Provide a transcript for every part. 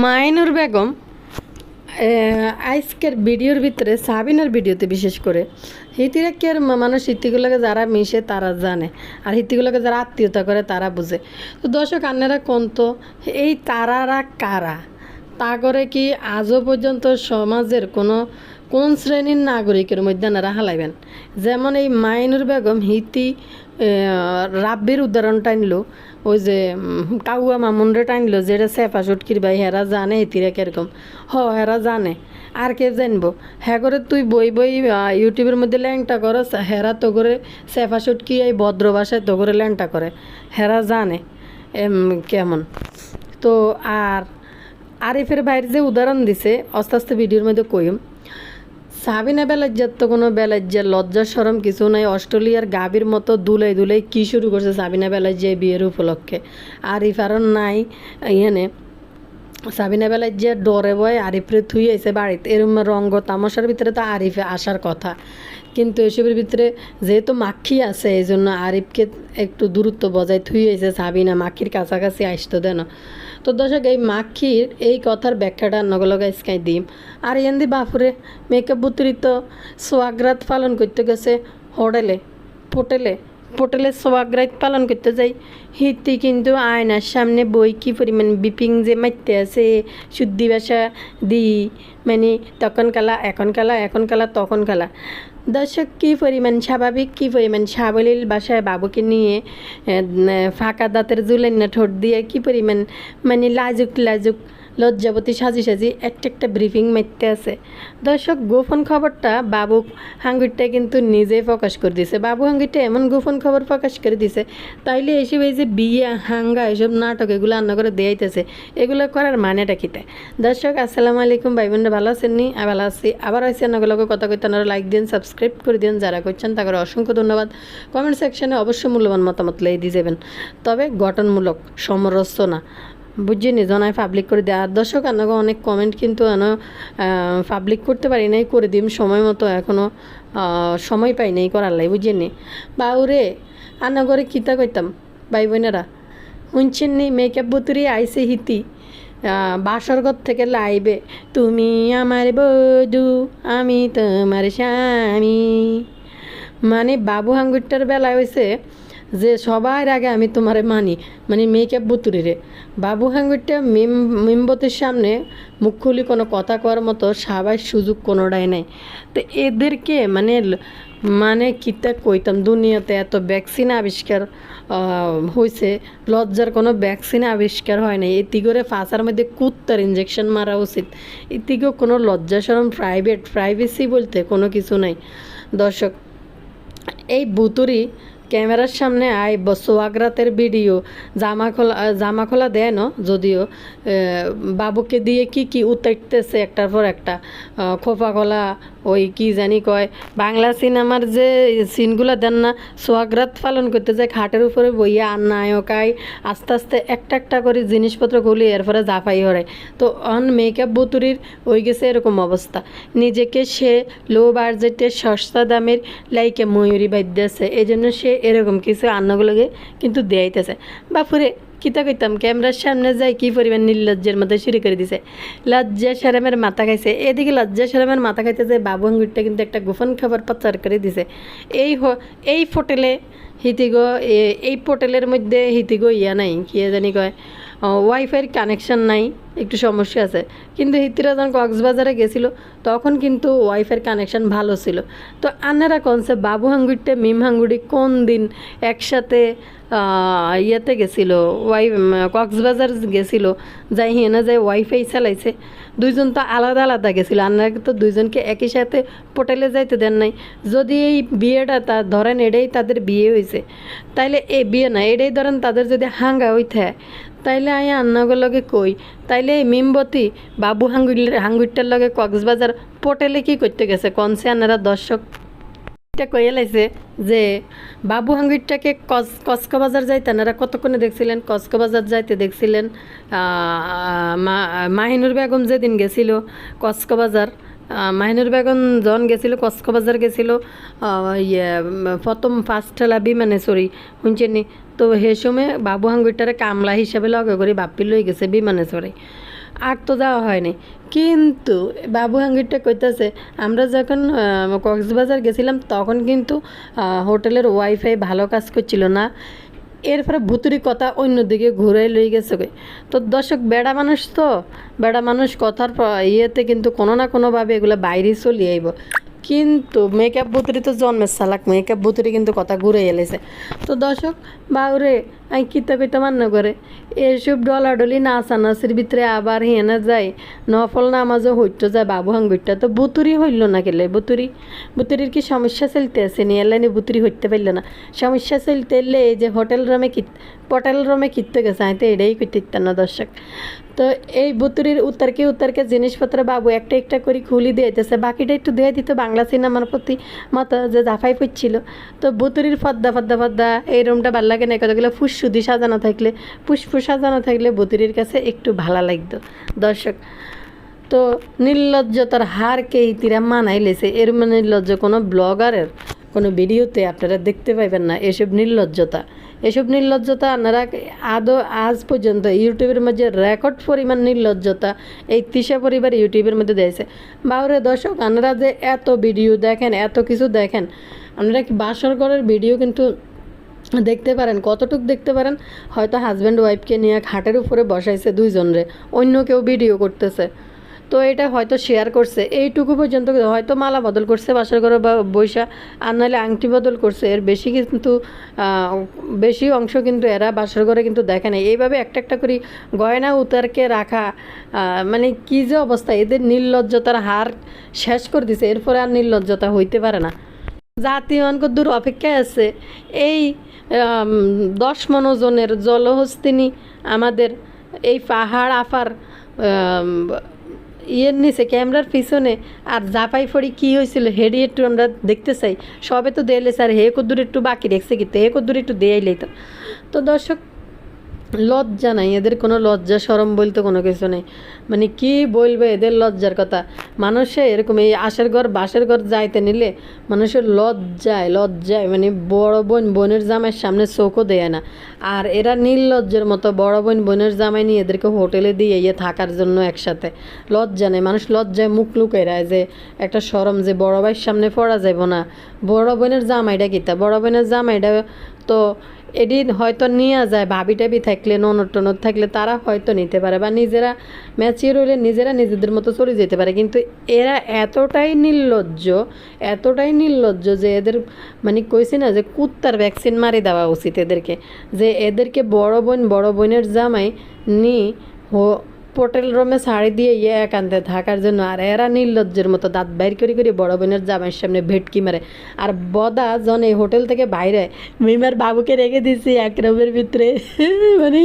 মাইনুর বেগম আজকের ভিডিওর ভিতরে সাবিনার ভিডিওতে বিশেষ করে হিতিরাকের মানুষ হিতিগুলোকে যারা মিশে তারা জানে, আর হিতিগুলোকে যারা আত্মীয়তা করে তারা বুঝে। তো দর্শক আন্নারা কোন তো এই তারারা কারা, তা করে কি আজও পর্যন্ত সমাজের কোন শ্রেণীর নাগরিকের মধ্যে আনারা হালাইবেন। যেমন এই মাইনুর বেগম হিতি রাব্বির উদাহরণ টানলো, ওই যে কাউয়া মামুনরে টানলো, যেটা সেফা সুটকির ভাই হেরা জানে হিতিরা কিরকম। হেরা জানে, আর কে জানবো। হ্যাঁ করে তুই বই ইউটিউবের মধ্যে ল্যাংটা করস, হেরা তো করে সেফা সুটকি এই ভদ্র ভাষায় তো করে ল্যাংটা করে, হেরা জানে কেমন। তো আর আরিফের ভাইয়ের যে উদাহরণ দিছে আস্তে আস্তে ভিডিওর মধ্যে কইম। সাবিনা বেলাজ্জার তো কোনো বেলাজ্জার লজ্জা সরম কিছু নাই। অস্ট্রেলিয়ার গাভীর মতো দুলাই কী শুরু করছে সাবিনা বেলাজ্জা বিয়ের উপলক্ষে। আরিফ আর নাই এখানে সাবিনা বেলাজ্জা ডরে বয় আরিফরে থুই আইছে বাড়িতে, এরম রঙ্গ তামাশার ভিতরে তো আরিফে আসার কথা, কিন্তু এসবের ভিতরে যেহেতু মাক্ষী আছে এই জন্য আরিফকে একটু দূরত্ব বজায় থুই হয়েছে সাবিনা, মাক্ষীর কাছাকাছি আসতে দেন। তো দর্শক এই মাক্ষীর এই কথার ব্যাখ্যাটা নগলগা স্কাই দিম। আর এন্দি বাপুরে মেকআপ বুতরিত সোয়াগ্রাত পালন করতে গেছে হোটেলে সোয়াগ্রাত পালন করতে যাই হিতি কিন্তু আয়নার সামনে বই কি পরিমাণ বিপিং যে মারতে আছে শুদ্ধি ভাষা দি, মানে তখন কালা এখন কালা তখন কালা। দর্শক কী পরিমাণ স্বাভাবিক, কী পরিমাণ সাবলীল বাসায় বাবুকে নিয়ে ফাঁকা দাঁতের জুলেন্না ঠোঁট দিয়ে কী পরিমাণ মানে লাজুক লজ্জাবতী সাজি একটা ব্রিফিং মারতে আছে। দর্শক গোপন খবরটা বাবু হাঙ্গুরটা কিন্তু নিজেই প্রকাশ করে দিছে। বাবু হাঙ্গুরটা এমন গোপন খবর প্রকাশ করে দিছে, তাইলে এসব এই যে বিয়ে হাঙ্গা এসব নাটক এগুলো রান্না করে দেয়াইতেছে, এগুলো করার মানেটা কীতে। দর্শক আসসালামু আলাইকুম, ভাই বোনরা ভালো আছেন নি? ভালো আছি, আবার আছি রান্নাগুলোকে কথা কইতে। আপনারা লাইক দিন, সাবস্ক্রাইব করে দিন, যারা করছেন তাদের অসংখ্য ধন্যবাদ। কমেন্ট সেকশনে অবশ্যই মূল্যবান মতামত লেগে দিয়ে যাবেন, তবে গঠনমূলক সমালোচনা বুঝিনি জনায় পাবলিক করে দেয়। আর দর্শক আপনাকে অনেক কমেন্ট কিন্তু পাবলিক করতে পারি নাই, করে দিম সময় মতো, এখনও সময় পাই নাই করার লাই বুঝিনি। বাউরে আনা করে কিতা কইতাম ভাই বোনেরা, শুনছেন নি মেকআপ বুতুরি আইসে হিতি বাসরঘর থেকে লাইবে, তুমি আমার বধূ আমি তোমার স্বামী। মানে বাবু হাঙ্গুরটার বেলায় হয়েছে যে সবার আগে আমি তোমারে মানি, মানে মেকআপ বুতুরিরে। বাবু হাঙ্গুরটা মেম্বতের সামনে মুখ খুলি কোনো কথা কওয়ার মতো সবাই সুযোগ কোনোটাই নাই। তো এদেরকে মানে কিতা কইতাম, দুনিয়াতে এত ভ্যাকসিন আবিষ্কার হয়েছে, লজ্জার কোনো ভ্যাকসিন আবিষ্কার হয় নাই। এটি করে ফাঁসার মধ্যে কুত্তার ইঞ্জেকশন মারা উচিত। এটিকেও কোনো লজ্জা শরম প্রাইভেসি বলতে কোনো কিছু নাই। দর্শক এই বুতুরি ক্যামেরার সামনে আয় সোয়াগরাতের ভিডিও, জামা খোলা দেয় না যদিও, বাবুকে দিয়ে কি উতারতেছে একটার পর একটা, খোপা খোলা ওই কি জানি কয় বাংলা সিনেমার যে সিনগুলো দেন না, সোয়াগরাত পালন করতে যায় খাটের উপরে বইয়া, আর নায়কায় আস্তে আস্তে একটা করে জিনিসপত্র খুলি এরপরে জাফাই হরায়। তো মেকআপ বুতুরির ওই গেছে এরকম অবস্থা, নিজেকে সে লো বাজেটের সস্তা দামের লাইকে ময়ূরী বাদ্যাছে, এই জন্য সে এরকম কিছু রান্নাগুলোকে কিন্তু দেয়াইতেছে। বাপুরে কিতা কইতাম, ক্যামেরার সামনে যাই কি পরিমাণ নির্লজ্জের মধ্যে শুরু করে দিছে, লজ্জা শরমের মাথা খাইছে। এদিকে লজ্জা শরমের মাথা খাইতে যে বাবু আঙ্গুরটা কিন্তু একটা গোপন খবর প্রচার করে দিছে। এই হোটেলে হিতিগো, এই হোটেলের মধ্যে হিতিগো নাই, কি জানি কয় ওয়াইফাইয়ের কানেকশান নাই, একটু সমস্যা আছে। কিন্তু হিতিরা যখন কক্সবাজারে গেছিলো তখন কিন্তু ওয়াইফাইয়ের কানেকশান ভালো ছিল। তো আনারা কনসে বাবু হাঙ্গুরটা মিম হাঙ্গুড়ি কোন দিন একসাথে ইয়েতে গেছিলো, কক্সবাজার গেছিলো, যাই হিনা যাই ওয়াইফাই চালাইছে। দুইজন তো আলাদা গেছিলো, আনারা তো দুইজনকে একই সাথে হোটেলে যাইতে দেন নাই। যদি এই বিয়েটা ধরেন এটাই তাদের বিয়ে হয়েছে, তাইলে এই বিয়ে না এটাই ধরেন তাদের যদি হাঙ্গা হইতে, তাইলে আমি আন্নাগুলোকে কই, তাইলে এই মিমবতী বাবু হাঙ্গুরটার লগে কক্সবাজার হোটেলে কি করতে গেছে কনসে আনারা। দর্শক এটা কইয়া লাইছে যে বাবু হাঙ্গুরটাকে কক্সবাজার যাইতে আনারা কতক্ষণে দেখছিলেন, কক্সবাজার যাইতে দেখছিলেন মাহিনুর বেগম যেদিন গেছিল কক্সবাজার, মাহিনুর বেগম যখন গেছিল কক্সবাজার গেছিল প্রথম ফার্স্টলা বিমানে চড়ি, শুনছেনি। তো সে সময় বাবু হাঙ্গুরটারে কামলা হিসাবে লগে করে বাপ্পি লই গেছে বিমানে চড়ে। আর তো যাওয়া হয়নি। কিন্তু বাবু হাঙ্গিরটা কইতেছে আমরা যখন কক্সবাজার গেছিলাম তখন কিন্তু হোটেলের ওয়াইফাই ভালো কাজ করছিল না, এরপরে ভুতুরি কথা অন্যদিকে ঘুরে লই গেছে গে। তো দর্শক বেড়া মানুষ, তো বেড়া মানুষ কথার ইয়েতে কিন্তু কোনো না কোনোভাবে এগুলো বাইরে চলে আইব। কিন্তু মেকআপ ভুতুরি তো জন্মের চালাক, মেকআপ ভুতুরি কিন্তু কথা ঘুরে এলেছে। তো দর্শক বাউরে আমি কিতা কইতে মান্য করে এসব ডলাডলি নাচানাচির ভিতরে আবার হেনা যায়, নফল নামাজও হইতো যায় বাবু হাঙ্গুরটা। তো বুতুরি হইল না কেলে? বুতুরির কি সমস্যা চলতে আছে নি? এলাইনি বুতুরি হইতে পারল না। সমস্যা চলতে এলে এই যে পটেল রমে কিনতে গেছে, আমি তো এটাই করতে না দর্শক। তো এই বুতুরির উত্তরকে জিনিসপত্র বাবু একটা একটা করে খুলি দিয়েছে, বাকিটা একটু দিয়ে দিত বাংলা সিনেমার প্রতি মতো যে জাফাই ফুটছিল। তো বুতুরির ফদ্দা এই রুমটা ভাল লাগে না, কতগুলো ফুসসুদি সাজানো থাকলে, ফুসফুস সাজানো থাকলে বুতুরির কাছে একটু ভালো লাগতো দর্শক। তো নির্লজ্জতার হারকে ইতিরা মানাই লেছে। এর মানে নির্লজ্জ কোনো ব্লগারের কোনো ভিডিওতে আপনারা দেখতে পাইবেন না এসব নির্লজ্জতা আপনারা আজ পর্যন্ত ইউটিউবের মধ্যে রেকর্ড পরিমাণ নির্লজ্জতা এই তিশা পরিবার ইউটিউবের মধ্যে দিয়েছে। বাউরে দর্শক আপনারা যে এত ভিডিও দেখেন, এত কিছু দেখেন, আপনারা কি বাসর ঘরের ভিডিও কিন্তু দেখতে পারেন? কতটুকু দেখতে পারেন? হয়তো হাজব্যান্ড ওয়াইফকে নিয়ে খাটের উপরে বসাইছে দুইজনরে, অন্য কেউ ভিডিও করতেছে, তো এটা হয়তো শেয়ার করছে, এইটুকু পর্যন্ত হয়তো মালা বদল করছে বাসার ঘরে বা বৈশা, আর নাহলে আংটি বদল করছে। এর বেশি কিন্তু বেশি অংশ কিন্তু এরা বাসার ঘরে কিন্তু দেখে না। এইভাবে একটা একটা করে গয়না উতারকে রাখা, মানে কী যে অবস্থা, এদের নির্লজ্জতার হার শেষ করে দিছে। এরপরে আর নির্লজ্জতা হইতে পারে না। জাতিমান কদ্দূর অপেক্ষায় আছে এই 10 মনোজনের জলহস্তিনী আমাদের এই পাহাড় আফার ইয়ের নিচে ক্যামেরার পিছনে আর জাপাই ফড়ি কী হয়েছিল হেডি একটু আমরা দেখতে চাই। সবে তো দেলে স্যার হে কদ্দূর একটু বাকি রেখছে কিন্তু হে কদ্দূর একটু দেয়াইলেই তো। তো দর্শক লজ্জা নাই এদের, কোনো লজ্জা সরম বলতে কোনো কিছু নেই। মানে কি বলবে এদের লজ্জার কথা? মানুষে এরকম এই আশের ঘর বাসের ঘর যাইতে নিলে মানুষের লজ্জায় মানে বড় বোন বোনের জামাইয়ের সামনে চোখও দেয় না। আর এরা নির্লজ্জের মতো বড় বোন বোনের জামাই নিয়ে এদেরকে হোটেলে দিয়ে ইয়ে থাকার জন্য একসাথে। লজ্জা নেই, মানুষ লজ্জায় মুখ লুকাইরায় যে একটা সরম যে বড় ভাইয়ের সামনে পড়া যাব না। বড় বোনের জামাইটা কিতা? বড় বোনের জামাইটা তো এদিন হয়তো নিয়ে যায়, ভাবি টাবি থাকলে ননদ টনদ থাকলে তারা হয়তো নিতে পারে, বা নিজেরা ম্যাচিওর হলে নিজেরা নিজেদের মতো চলে যেতে পারে। কিন্তু এরা এতটাই নির্লজ্জ যে এদের মানে কইছি না যে কুত্তার ভ্যাকসিন মারি দেওয়া উচিত এদেরকে। যে এদেরকে বড় বোনের জামাই হোটেল রুমে শাড়ি দিয়ে একান্তে থাকার জন্য, আর এরা নির্লজ্জের মতো দাঁত বাইর করে বড় বোনের জামাইয়ের সামনে ভেটকি মারে। আর বদা জন এই হোটেল থেকে বাইরে মিমার বাবুকে রেখে দিছি এক রুমের ভিতরে মানে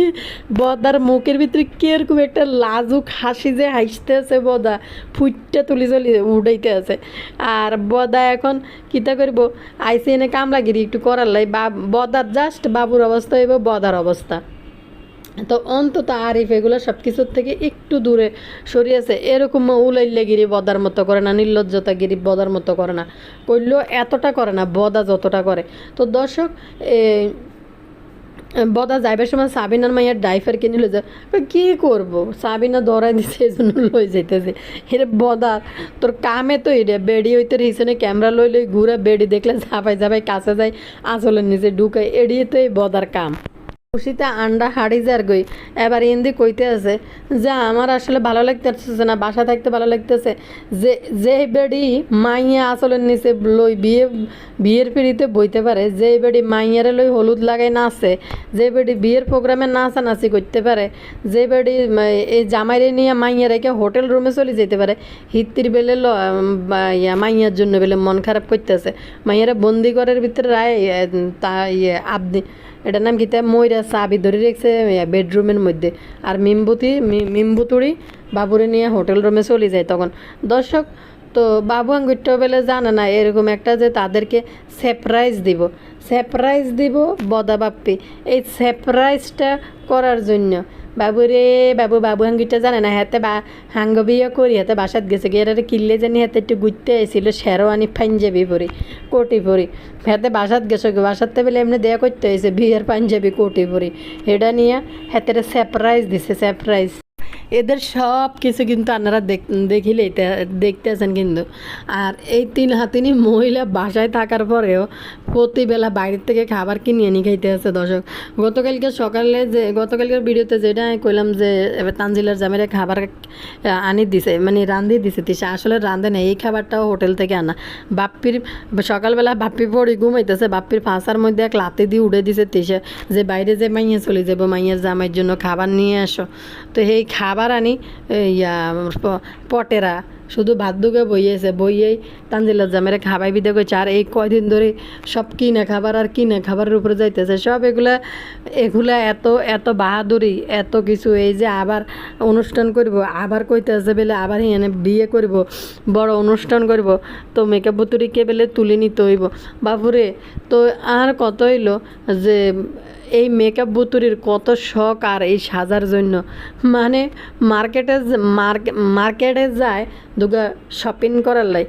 বদার মুখের ভিতরে কিরকম একটা লাজুক হাসি যে হাসতে আছে, বদা ফুটটা তুলি উঠাইতে আছে। আর বদা এখন কিতা করবো, আইসি এনে কামলাগিরি একটু করার লাই, বদার জাস্ট বাবুর অবস্থা হইব বদার অবস্থা। তো অন্তত আরিফ এগুলো সব কিছুর থেকে একটু দূরে সরিয়েছে। এরকম উলাইল্লাগিরি বদার মতো করে না, নির্লজ্জতাগিরি বদার মতো করে না, করলেও এতটা করে না বদা যতটা করে। তো দর্শক বদা যাইবার সময় সাবিনার মাইয়ার ড্রাইভার কিনে লয়ে যায়, কী করবো সাবিনা দৌড়াই দিচ্ছে এই জন্য লই যেতেছে। এর বদা তোর কামে তো এটা বেড়ি হইতে হিসনে ক্যামেরা লই ঘুরে বেড়ি দেখলে ঝাপাই কাছে যায় আঁচলের নিচে ঢুকায়, এড়িয়ে তো এই বদার কাম। খুশিতে আন্ডা হাড়ি যার গই এবার ইন্দি কইতে আছে যে আমার আসলে ভালো লাগতেছে না, বাসা থাকতে ভালো লাগতেছে। যে বেডি মাইয়া আসলের নিচে লই বিয়ের পিড়িতে বইতে পারে, যে বেডি মাইয়ারে লই হলুদ লাগাই নাচে, যে বেডি বিয়ের প্রোগ্রামে নাচানাচি করতে পারে, যে বেডি এই জামাইরে নিয়ে মাইয়া রেখে হোটেল রুমে চলে যেতে পারে, হিত্তির বেলে মাইয়ার জন্য বেলে মন খারাপ করতেছে। মাইয়ারা বন্দি ঘরের ভিতরে রায় তা আবদি এটার নাম কিতা ময়রা চাবি ধরে রেখেছে বেডরুমের মধ্যে। আর মিম্বুতুড়ি বাবুরে নিয়ে হোটেল রুমে চলে যায় তখন। দর্শক তো বাবু আঙ্গুরটাও বেলে জানে না এরকম একটা যে তাদেরকে সারপ্রাইজ দিব বদা বাপ্পি। এই সারপ্রাইজটা করার জন্য বাবু হাঙ্গিটা জানে না হাতে হাঙ্গ বিয়ে করি হাতে বাসাত গেছে গিয়ে কিনলে জানি হাতে একটু ঘুরতে আসছিল শেরওয়ানি পাঞ্জাবি পরি কোটি পরি হাতে বাসাত গেছে বাসাতে বলে এমনি দেয়া করতে হয়েছে বিয়ের পাঞ্জাবি কোটি পরি এটা নিয়ে হাতে সারপ্রাইজ দিছে। এদের সব কিছু কিন্তু আপনারা দেখিলেই দেখতেছেন কিন্তু। আর এই তিন হাতিনি মহিলা বাসায় থাকার পরেও প্রতিবেলা বাইরের থেকে খাবার কিনে এনে খাইতে আছে দর্শক। গতকালকের ভিডিওতে যেটা আমি কইলাম যে এবার তানজিলার জামের খাবার আনি দিছে, মানে রান্ধি দিছে তিসা, আসলে রান্ধে না, এই খাবারটাও হোটেল থেকে আনা। বাপ্পির সকালবেলা বাপ্পি পড়ি ঘুমাইতেছে, বাপ্পির ফাঁসার মধ্যে এক লাতে দিয়ে উড়ে দিছে তিসা যে বাইরে যে মাইয়া চলে যাবো, মাইয়ার জামাইয়ের জন্য খাবার নিয়ে আসো। তো এই খাবার আনি পটেরা শুধু ভাত দুগে বইয়েছে, বইয়েই তানজিলার জামের খাবাই বিদে করছে। আর এই কয়দিন ধরে সব কিনে খাবার আর কিনে খাবারের উপরে যাইতেছে সব। এগুলা এত বাহাদুরি, এত কিছু। এই যে আবার অনুষ্ঠান করব, আবার কইতেছে বেলে আবার এনে বিয়ে করব, বড় অনুষ্ঠান করব, তো মেকআপ বুতুরিকে বেলে তুলে নিতে হইব বাপুরে। তো আর কত হইলো যে এই মেকআপ বুতুরির কত শখ আর এই সাজার জন্য, মানে মার্কেটে যায় দুগা শপিং করার লাই।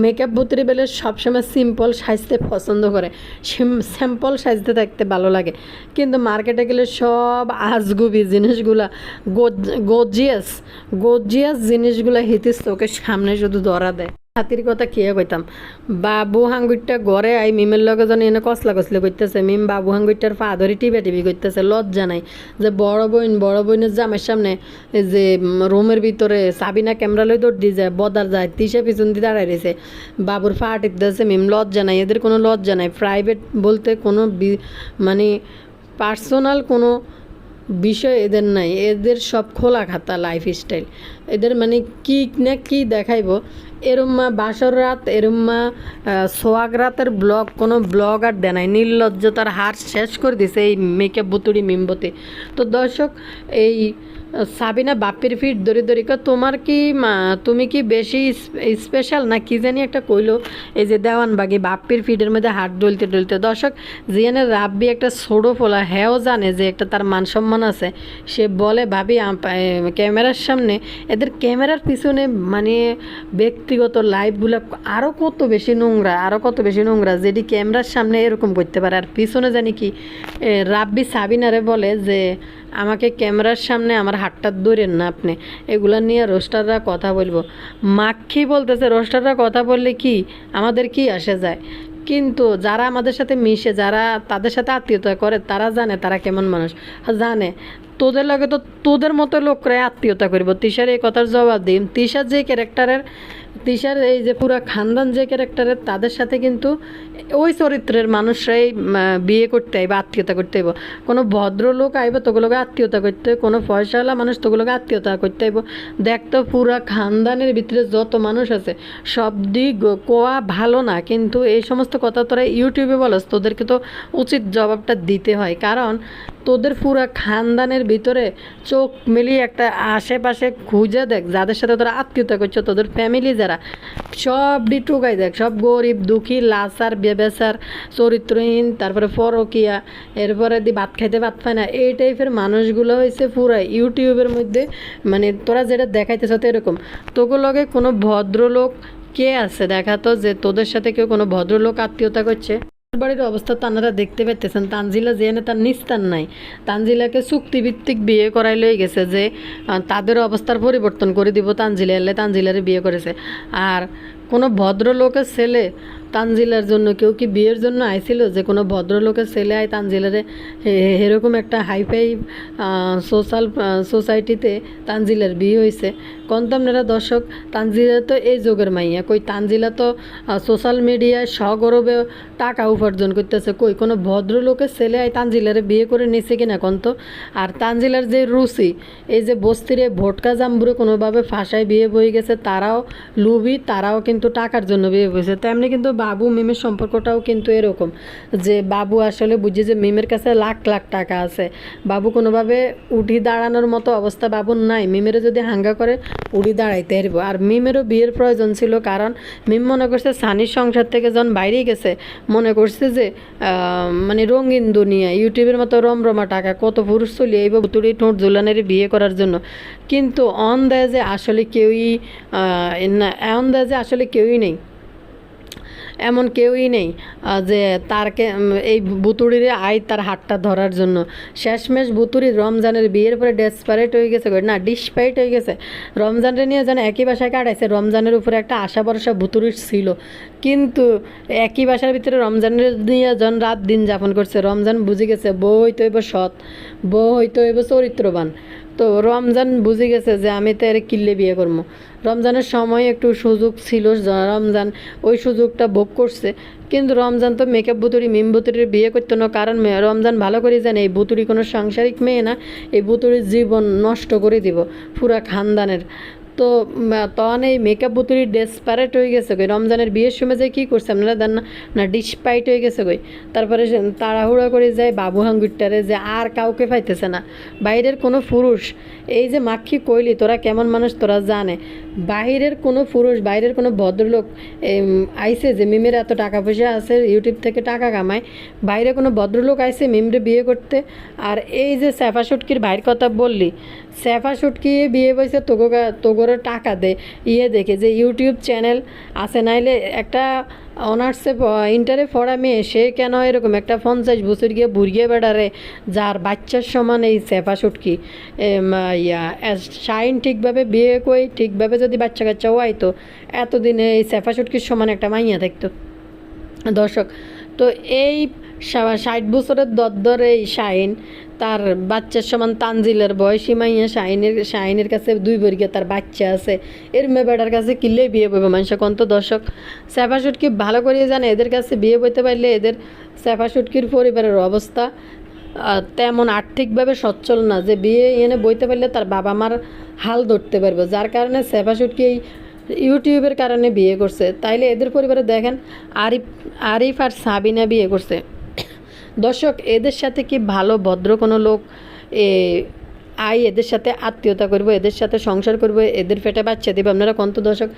মেকআপ বুতুরি বেলে সবসময় সিম্পল সাজতে পছন্দ করে, সিম্পল সাজতে থাকতে ভালো লাগে। কিন্তু মার্কেটে গেলে সব আজগুবি জিনিসগুলা, গজিয়াস জিনিসগুলা হিতিস তোকে সামনে শুধু ধরা দেয়। হাতির কথা খেয়ে কইতাম, বাবু হাঙ্গুইটা ঘরে আই মিমের লগে জন এনে কসলা করতেছে। মিম বাবু হাঙ্গুইটার পা ধরে টিপি করতেছে, লজ্জা নাই যে বড় বোনের জামের সামনে যে রুমের ভিতরে সাবিনা ক্যামেরা লই দৌড় দিয়ে যায়, বদার যায়, তিসে পিছন দিয়ে দাঁড়ায় রয়েছে, বাবুর পা টিপতেছে। মিম লজ্জা নাই, এদের কোনো লজ্জা নাই। প্রাইভেট বলতে কোনো মানে পার্সোনাল কোনো বিষয় এদের নাই, এদের সব খোলা খাতা লাইফ স্টাইল। এদের মানে কি না কি দেখাইব, এরম্মা বাসর রাত, এরম্মা সোয়াগ রাতের ব্লগ, কোনো ব্লগ আর দেয় নাই। নির্লজ্জতার হার শেষ করে দিছে এই মেকআপ বুতুড়ি মিমবতে। তো দর্শক, এই সাবিনা বাপ্পির ফিট ধরে তোমার কি তুমি কি বেশি স্পেশাল না কি জানি একটা কইলো, এই যে দেওয়ানবাগি বাপ্পির ফিটের মধ্যে হাত ডলতে। দর্শক, জিয়ানের রাব্বি একটা ছোটো ফোলা, হ্যাঁও জানে যে একটা তার মান সম্মান আছে। সে বলে ভাবি ক্যামেরার সামনে, এদের ক্যামেরার পিছনে মানে ব্যক্তিগত লাইফগুলো আরও কত বেশি নোংরা, যেটি ক্যামেরার সামনে এরকম করতে পারে। আর পিছনে জানি কি রাব্বি সাবিনারে বলে যে আমাকে ক্যামেরার সামনে আমার হাতটা ধরেন না আপনি, এগুলা নিয়ে রোস্টাররা কথা বলবো। মাক্ষী বলতেছে রোস্টাররা কথা বললে কি আমাদের কি আসে যায়, কিন্তু যারা আমাদের সাথে মিশে, যারা তাদের সাথে আত্মীয়তা করে, তারা জানে তারা কেমন মানুষ, জানে তোদের লাগে তো তোদের মতো লোকরা আত্মীয়তা করব। তিশার এই কথার জবাব দিন, তিশার এই যে পুরা খানদান যে ক্যারেক্টারের, তাদের সাথে কিন্তু ওই চরিত্রের মানুষরাই বিয়ে করতে আইব, আত্মীয়তা করতে আইব। কোনো ভদ্রলোক আইব তোগুলোকে আত্মীয়তা করতে, কোনো পয়সাওয়ালা মানুষ তোগুলোকে আত্মীয়তা করতে আইব। দেখতো পুরা খানদানের ভিতরে যত মানুষ আছে সব দিক কোয়া ভালো না, কিন্তু এই সমস্ত কথা তোরা ইউটিউবে বলস, তোদেরকে তো উচিত জবাবটা দিতে হয়। কারণ তোদের পুরা খানদানের ভিতরে চোখ মিলিয়ে একটা আশেপাশে খুঁজে দেখ, যাদের সাথে তোরা আত্মীয়তা করছো, তোদের ফ্যামিলি যারা, সব টুকাই দেখ, সব গরিব দুঃখী, লাচার বেবেচার, চরিত্রহীন, তারপরে পরকিয়া, এরপরে ভাত খাইতে ভাত পায় না, এই টাইপের মানুষগুলো হয়েছে পুরা ইউটিউবের মধ্যে। মানে তোরা যেটা দেখাইতেছ তো এরকম, তোকে লগে কোনো ভদ্রলোক কে আছে দেখাতো যে তোদের সাথে কেউ কোনো ভদ্রলোক আত্মীয়তা করছে। বাড়ির অবস্থা তো আপনারা দেখতে পাইতেছেন, তানজিলা যেখানে তার নিস্তার নাই, তানজিলাকে চুক্তিভিত্তিক বিয়ে করাই লই গেছে যে তাদের অবস্থার পরিবর্তন করে দিব, তানজিলারে বিয়ে করেছে। আর কোনো ভদ্রলোকের ছেলে তানজিলার জন্য, কেউ কি বিয়ের জন্য আইছিল যে কোনো ভদ্রলোকের ছেলে আয় তানজিলারে, এরকম একটা হাইফাই সোসাইটিতে তানজিলার বিয়ে হয়েছে। কন্তামনেরা দর্শক, তানজিলা তো এই যুগের মাইয়া, কই তানজিলা তো সোশ্যাল মিডিয়ায় সগৌরবে টাকা উপার্জন করতেছে, কই কোনো ভদ্রলোকের ছেলে আয় তানজিলারে বিয়ে করে নিছে কিনা কন্ত। আর তানজিলার যে রুচি, এই যে বস্তিরে ভোটকা জাম্বুরে কোনোভাবে ফাঁসায় বিয়ে বয়ে গেছে, তারাও লুবি, তারাও কিন্তু টাকার জন্য বিয়ে বইছে। তেমনি কিন্তু বাবু মিমের সম্পর্কটাও কিন্তু এরকম যে বাবু আসলে বুঝে যে মিমের কাছে লাখ লাখ টাকা আছে, বাবু কোনোভাবে উঠি দাঁড়ানোর মতো অবস্থা বাবুর নাই। মিমেরও যদি হাঙ্গা করে উঠি দাঁড়াইতে পারবো। আর মিমেরও বিয়ের প্রয়োজন ছিল, কারণ মিম মনে করছে সানির সংসার থেকে যখন বাইরে গেছে, মনে করছে যে মানে রঙিন দুনিয়া, ইউটিউবের মতো রমরমা টাকা, কত পুরুষ চলি এই বুতুড়ি ঠোঁট জুলানের বিয়ে করার জন্য। কিন্তু অন দেয় যে আসলে কেউই নেই। এমন কেউই নেই যে এই বুতুড়ির তার হাতটা ধরার জন্য। শেষমেশ বুতুড়ি রমজানের বিয়ের পরে ডেসপারেট হয়ে গেছে, না ডিসপাইট হয়ে গেছে। রমজানরে নিয়ে যেন একই বাসায় কাটাইছে, রমজানের উপরে একটা আশা ভরসা বুতুড়ির ছিল, কিন্তু একই বাসার ভিতরে রমজানের নিয়ে যখন রাত দিন যাপন করছে, রমজান বুঝে গেছে বউ হইতে হইব সৎ, বউ হইতে হইব চরিত্রবান। তো রমজান বুঝে গেছে যে আমি তো এর কিল্লে বিয়ে করবো। রমজানের সময় একটু সুযোগ ছিল, রমজান ওই সুযোগটা ভোগ করছে, কিন্তু রমজান তো মেকআপ বুতুরি মিম বুতুরির বিয়ে করতো না, কারণ রমজান ভালো করে জানে এই বুতুরি কোনো সাংসারিক মেয়ে না, এই বুতুরির জীবন নষ্ট করে দিব পুরা খানদানের। তো তখন এই মেকআপ বুতুরি ডেসপারেট হয়ে গেছে গই, রমজানের বিয়ের সময় যে কী করছে আপনারা দেন না, না ডিসপাইট হয়ে গেছে গই। তারপরে তাড়াহুড়া করে যায় বাবু হাঙ্গুরটারে, যে আর কাউকে পাইতেছে না, বাইরের কোনো পুরুষ। এই যে মাক্ষী কইলি তোরা কেমন মানুষ তোরা জানে, বাইরের কোনো পুরুষ, বাইরের কোনো ভদ্রলোক আইসে যে মিমের এত টাকা পয়সা আছে, ইউটিউব থেকে টাকা কামায়, বাইরে কোনো ভদ্রলোক আইসে মিমরে বিয়ে করতে। আর এই যে স্যাফা সুটকির ভাইয়ের কথা বললি, স্যাফা সুটকি বিয়ে বসে তোগোরে টাকা দে দেখে যে ইউটিউব চ্যানেল আছে, নাইলে একটা অনার্সে ইন্টারে পড়া মেয়ে সে কেন এরকম একটা 50 বছর গিয়ে বুড়িয়ে বেড়ারে, যার বাচ্চার সমান এই স্যাফা সুটকি শাইন ঠিকভাবে বিয়ে কই ঠিকভাবে যদি বাচ্চা কাচ্চাও আইতো, এতদিনে এই স্যাফা সুটকির সমান একটা মাইয়া থাকতো। দর্শক, তো এই 60 বছরের দদ্দর এই শাইন, তার বাচ্চার সমান তানজিলের বয়সী মাইয়া শাইনের কাছে 2 বর্গে তার বাচ্চা আছে, এর মেয়ে বেটার কাছে কিনলেই বিয়ে বইবে মানুষ কন্ত। দর্শক, স্যাফা সুটকি ভালো করিয়ে জানে এদের কাছে বিয়ে বইতে পারলে এদের স্যাফা সুটকির পরিবারের অবস্থা তেমন আর্থিকভাবে সচ্ছল না যে বিয়ে এনে বইতে পারলে তার বাবা মার হাল ধরতে পারবে, যার কারণে স্যাফা সুটকি ইউটিউবের কারণে বিয়ে করছে। তাইলে এদের পরিবারে দেখেন আরিফ আর সাবিনা বিয়ে করছে। দর্শক, এদের সাথে কি ভালো ভদ্র কোনো লোক এদের সাথে আত্মীয়তা করব, এদের সাথে সংসার করব, এদের পেটে বাচ্চা দেবে? আপনারা কন্ত দর্শক,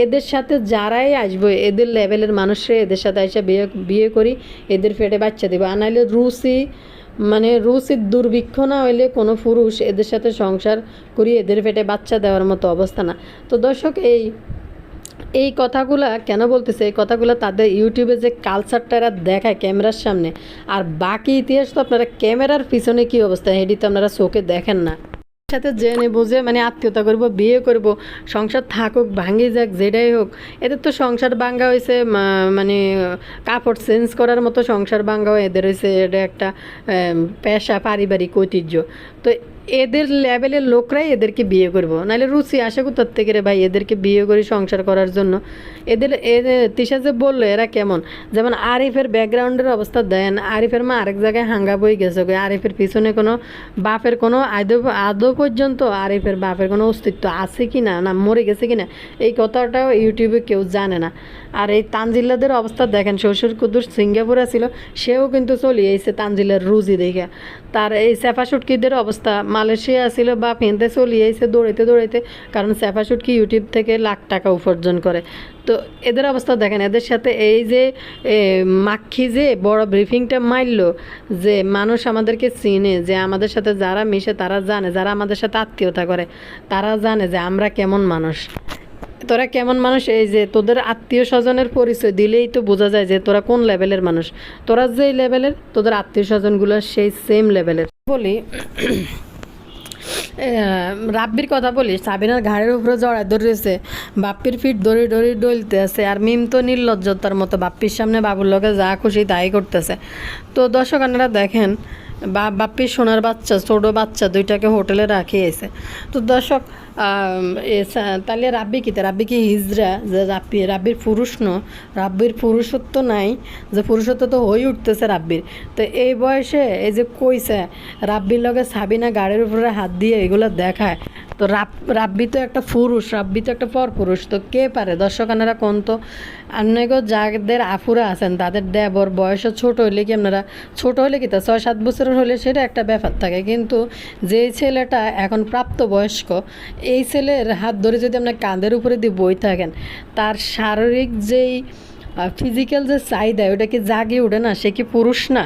এদের সাথে যারাই আসবো এদের লেভেলের মানুষে এদের সাথে এসে বিয়ে করি, এদের পেটে বাচ্চা দেবে। আর নাহলে রুচির দুর্ভিক্ষ না হইলে কোনো পুরুষ এদের সাথে সংসার করি এদের পেটে বাচ্চা দেওয়ার মতো অবস্থা না। তো দর্শক, এই কথাগুলা কেন বলতেছে, এই কথাগুলো তাদের ইউটিউবে যে কালচারটা এরা দেখায় ক্যামেরার সামনে, আর বাকি ইতিহাস তো আপনারা ক্যামেরার পিছনে কী অবস্থা এটি তো আপনারা চোখে দেখেন না। সাথে জেনে বুঝে আত্মীয়তা করব, বিয়ে করব, সংসার থাকুক ভাঙে যাক যেটাই হোক, এদের তো সংসার ভাঙ্গা হয়েছে কাপড় চেঞ্জ করার মতো সংসার ভাঙ্গা এদের হয়েছে, এটা একটা পেশা, পারিবারিক ঐতিহ্য। তো এদের লেভেলের লোকরাই এদেরকে বিয়ে করবো, নাহলে রুচি আসে কোথার থেকে রে ভাই এদেরকে বিয়ে করি সংসার করার জন্য। এদের তিশা যে বললো এরা কেমন, যেমন আরিফের ব্যাকগ্রাউন্ডের অবস্থা দেন, আরিফের মা আরেক জায়গায় হাঙ্গা বই গেছে, আরিফের পিছনে কোনো বাপের কোনো আদৌ পর্যন্ত আরিফের বাপের কোনো অস্তিত্ব আছে কি না, না মরে গেছে কি না, এই কথাটাও ইউটিউবে কেউ জানে না। আর এই তানজিল্লাদের অবস্থা দেখেন, শ্বশুর কুদুর সিঙ্গাপুরে ছিল, সেও কিন্তু চলে এসেছে তানজিল্লার রুজি দেখে। তার এই স্যাফা সুটকিদের অবস্থা, মালয়েশিয়া ছিল বা ফেনতে চলে এসেছে দৌড়াইতে, কারণ স্যাফা সুটকি ইউটিউব থেকে লাখ টাকা উপার্জন করে। তো এদের অবস্থা দেখেন, এদের সাথে এই যে মাক্ষী যে বড় ব্রিফিংটা মারলো, যে মানুষ আমাদেরকে চিনে, যে আমাদের সাথে যারা মিশে তারা জানে, যারা আমাদের সাথে আত্মীয়তা করে তারা জানে যে আমরা কেমন মানুষ, তোরা কেমন মানুষ। এই যে তোদের আত্মীয় স্বজনের পরিচয় দিলেই তো বোঝা যায় যে তোরা কোন লেভেলের মানুষ। তোরা যেই লেভেলের, তোদের আত্মীয় স্বজনগুলো সেই সেম লেভেলের। বলি রাব্বির কথা বলি, সাবিনার ঘাড়ের উপরে জড়ায় ধরেছে, বাপ্পির ফিট দড়ি ডলতে আছে, আর মিম তো নির্লজ্জতার মতো বাপ্পির সামনে বাবুর লোকে যা খুশি তাই করতেছে। তো দর্শক আপনারা দেখেন, বাপ্পির সোনার বাচ্চা, ছোটো বাচ্চা দুইটাকে হোটেলে রাখিয়েছে। তো দর্শক, তাহলে রাব্বি কি হিজড়া, যে রাব্বির পুরুষ রাব্বির পুরুষত্ব নাই, যে পুরুষত্ব তো হয়ে উঠতেছে রাব্বির। তো এই বয়সে এই যে কইছে রাব্বির লগে সাবিনা গাড়ির উপরে হাত দিয়ে এগুলো দেখায়, তো রাব্বি তো একটা পুরুষ, রাব্বি তো একটা পরপুরুষ। তো কে পারে দর্শক আপনারা কোন তো আপনাকে যাদের আফুরা আছেন তাদের দেবর বয়সে ছোট হইলে কি আপনারা, ছোট হলে কি তা 6-7 বছরের হলে সেটা একটা ব্যাপার থাকে, কিন্তু যে ছেলেটা এখন প্রাপ্তবয়স্ক, এই ছেলের হাত ধরে যদি আপনার কাঁধের উপরে দিয়ে বই থাকেন, তার শারীরিক যেই ফিজিক্যাল যে চাহিদা ওটা কি জাগে উঠে না? সে কি পুরুষ না?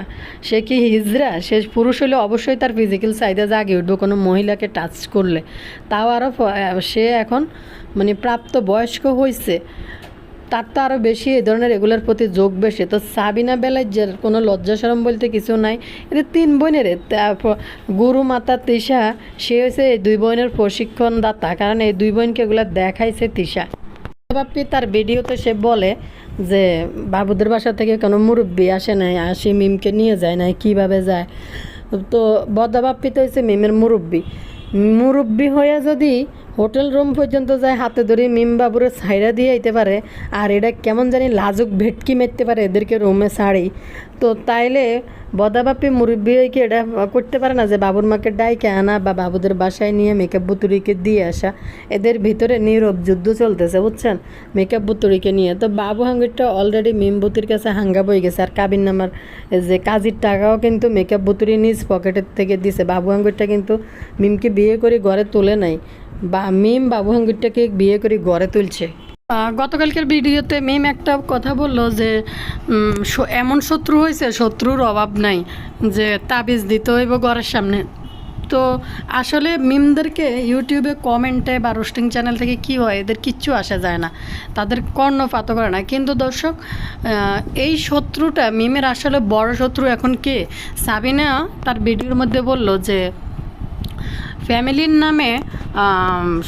সে কি হিজড়া? সে পুরুষ হলে অবশ্যই তার ফিজিক্যাল চাহিদা জাগে উঠবে কোনো মহিলাকে টাচ করলে, তাও আরও সে এখন প্রাপ্ত বয়স্ক হয়েছে, তার তো আরও বেশি এই ধরনের এগুলোর প্রতি যোগ বেশি। তো সাবিনা বেলায় যে কোনো লজ্জা শরম বলতে কিছু নাই, এদের 3 বোনের গুরু মাতা তৃষা, সে হয়েছে এই 2 বোনের প্রশিক্ষণদাতা, কারণ এই 2 বোনকে এগুলো দেখাইছে তৃষা। বাপ্পি তার ভিডিওতে সে বলে যে বাবুদের বাসা থেকে কোনো মুরব্বী আসে নাই, আসি মিমকে নিয়ে যায় নাই, কীভাবে যায়। তো বদ্দা বাপ্পি তো হয়েছে মিমের মুরব্বী হয়ে যদি হোটেল রুম পর্যন্ত যায়, হাতে ধরে মিম বাবুরে ছাইরা দিয়ে আইতে পারে, আর এটা কেমন জানি লাজুক ভেটকি মারতে পারে এদেরকে রুমে ছাড়ি। তো তাইলে বদাবাপি মুরব্বী হয়ে কি এটা করতে পারে না যে বাবুর মাকে ডাইকে আনা বা বাবুদের বাসায় নিয়ে মেকআপ বুতুরিকে দিয়ে আসা? এদের ভিতরে নীরব যুদ্ধ চলতেছে, বুঝছেন, মেকআপ বুতুরিকে নিয়ে। তো বাবু হাঙ্গিরটা অলরেডি মিম বুতুরির কাছে হাঙ্গা বই গেছে, আর কাবির নামার যে কাজের টাকাও কিন্তু মেকআপ বুতুরি নিজ পকেটের থেকে দিছে। বাবু হাঙ্গিরটা কিন্তু মিমকে বিয়ে করে ঘরে তোলে নাই, বা মিম বাবু হাঙ্গিরটাকে বিয়ে করে ঘরে তুলছে। গতকালকের ভিডিওতে মিম একটা কথা বললো যে এমন শত্রু হয়েছে, শত্রুর অভাব নাই, যে তাবিজ দিতে হইব ঘরের সামনে। তো আসলে মিমদেরকে ইউটিউবে কমেন্টে বা রোস্টিং চ্যানেল থেকে কি হয়, এদের কিচ্ছু আসা যায় না, তাদের কর্ণপাত করে না। কিন্তু দর্শক, এই শত্রুটা মিমের আসলে বড় শত্রু এখন কে? সাবিনা তার ভিডিওর মধ্যে বলল যে ফ্যামিলির নামে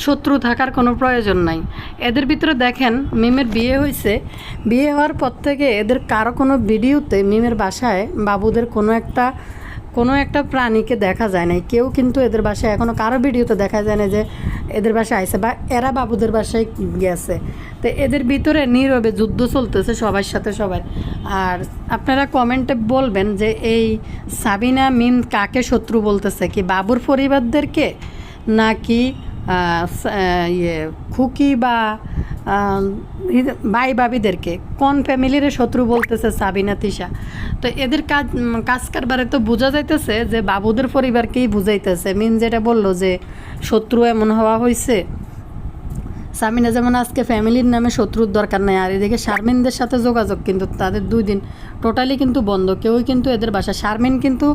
শত্রু থাকার কোনো প্রয়োজন নাই। এদের ভিতরে দেখেন, মিমের বিয়ে হয়েছে, বিয়ে হওয়ার পর থেকে এদের কারো কোনো ভিডিওতে মিমের বাসায় বাবুদের কোনো একটা প্রাণীকে দেখা যায় নাই। কেউ কিন্তু এদের বাসায় এখনও কারো ভিডিওতে দেখা যায় না যে এদের বাসায় আইছে বা এরা বাবুদের বাসায় গেছে। তো এদের ভিতরে নীরবে যুদ্ধ চলতেছে সবার সাথে সবার। আর আপনারা কমেন্টে বলবেন যে এই সাবিনা মিম কাকে শত্রু বলতেছে, কি বাবুর পরিবারদেরকে নাকি খুকি বা ভাই ভাবিদেরকে? কোন ফ্যামিলির শত্রু বলতেছে সাবিনা তৃষা? তো এদের কাজ কারবারে তো বোঝা যাইতেছে যে বাবুদের পরিবারকেই বুঝাইতেছে। মিম যেটা বললো যে শত্রু এমন হওয়া হয়েছে, সামিনা যেমন আজকে ফ্যামিলির নামে শত্রুর দরকার নাই, আর এদিকে শারমিনদের সাথে যোগাযোগ কিন্তু তাদের 2 দিন টোটালি কিন্তু বন্ধ, কেউই কিন্তু এদের বাসায়। শারমিন কিন্তু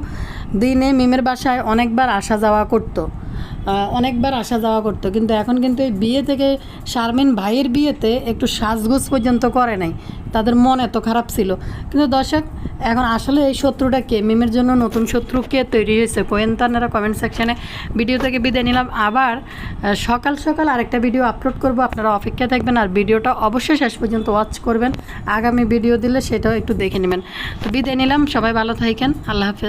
দিনে মিমের বাসায় অনেকবার আসা যাওয়া করতো, কিন্তু এখন কিন্তু এই বিয়ে থেকে শারমিন ভাইয়ের বিয়েতে একটু সাজগোজ পর্যন্ত করে নাই, তাদের মন এত খারাপ ছিল। কিন্তু দর্শক, এখন আসলে এই শত্রুটা কে? মিমের জন্য নতুন শত্রু কে তৈরি হয়েছে? কোয়েন তানারা কমেন্ট সেকশানে। ভিডিও থেকে বিদায় নিলাম, আবার সকাল সকাল আরেকটা ভিডিও আপলোড করব, আপনারা অপেক্ষায় থাকবেন, আর ভিডিওটা অবশ্যই শেষ পর্যন্ত ওয়াচ করবেন। আগামী ভিডিও দিলে সেটাও একটু দেখে নেবেন। তো বিদায় নিলাম, সবাই ভালো থাকেন, আল্লাহ হাফেজ।